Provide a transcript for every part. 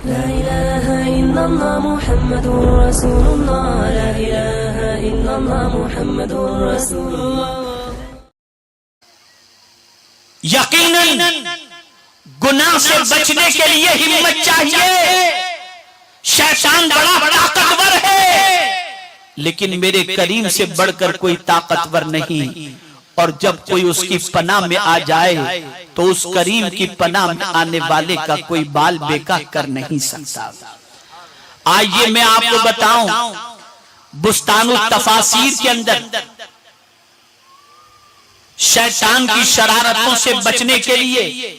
لا إله إلا الله محمد رسول الله لا إله إلا الله محمد رسول الله. یقیناً گناہ سے بچنے کے لیے ہمت چاہیے. شیطان بڑا طاقتور ہے لیکن میرے کریم سے بڑھ کر کوئی طاقتور نہیں. اور جب کوئی اس کی پناہ میں آ جائے تو اس کریم کی پناہ میں آنے والے کا کوئی بال بیکا کر نہیں سکتا. آئیے میں آپ کو بتاؤں بستان التفاسیر کے اندر شیطان کی شرارتوں سے بچنے کے لیے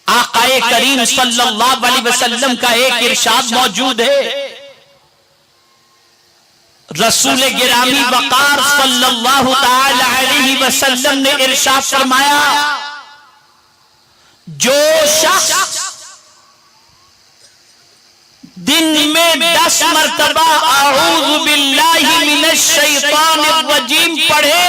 آقا کریم صلی اللہ علیہ وسلم کا ایک ارشاد موجود ہے. رسول گرامی وقار صلی اللہ تعالی علیہ وسلم نے ارشاد فرمایا جو شخص دن میں 10 مرتبہ اعوذ باللہ من الشیطان الرجیم پڑھے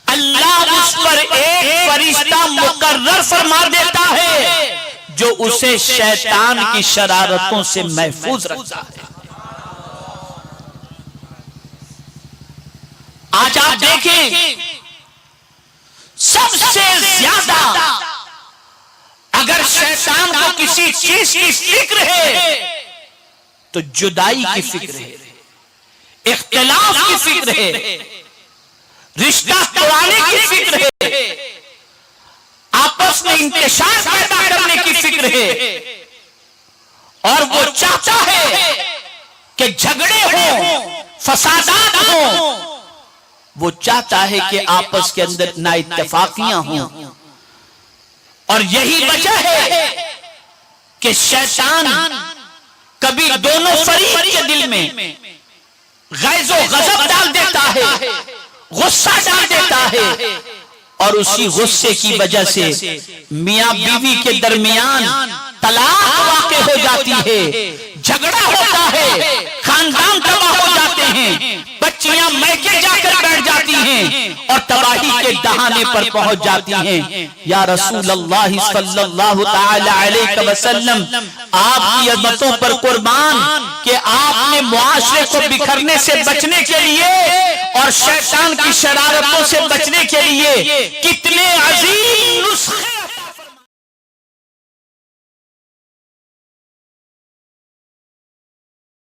اللہ اس پر ایک فرشتہ مقرر فرما دیتا ہے جو اسے شیطان کی شرارتوں سے محفوظ رکھتا ہے. آج آپ دیکھیں سب سے زیادہ اگر شیطان کو کسی چیز کی فکر ہے تو جدائی کی فکر ہے, اختلاف کی فکر ہے, رشتہ توڑانے کی فکر ہے, آپس میں انتشار پیدا کرنے کی فکر ہے. اور وہ چاہتا ہے کہ جھگڑے ہوں, فسادات ہوں, وہ چاہتا ہے کہ آپس کے اندر نا اتفاقیاں ہوں. اور یہی وجہ ہے کہ شیطان کبھی دونوں فریق کے دل میں غیظ و غضب ڈال دیتا ہے, غصہ ڈال دیتا ہے, اور اسی غصے کی وجہ سے میاں بیوی کے درمیان طلاق واقع ہو جاتی ہے, جھگڑا ہوتا ہے, خاندان تباہ ہو جاتے ہیں, بچیاں میکے جا کر بیٹھ جاتی ہیں اور تباہی کے دہانے پر پہنچ جاتی ہیں. یا رسول اللہ صلی اللہ تعالی علیہ وسلم آپ کی عظمتوں پر قربان کہ آپ نے معاشرے کو بکھرنے سے بچنے کے لیے اور شیطان کی شرارتوں سے بچنے کے لیے کتنے عظیم نسخے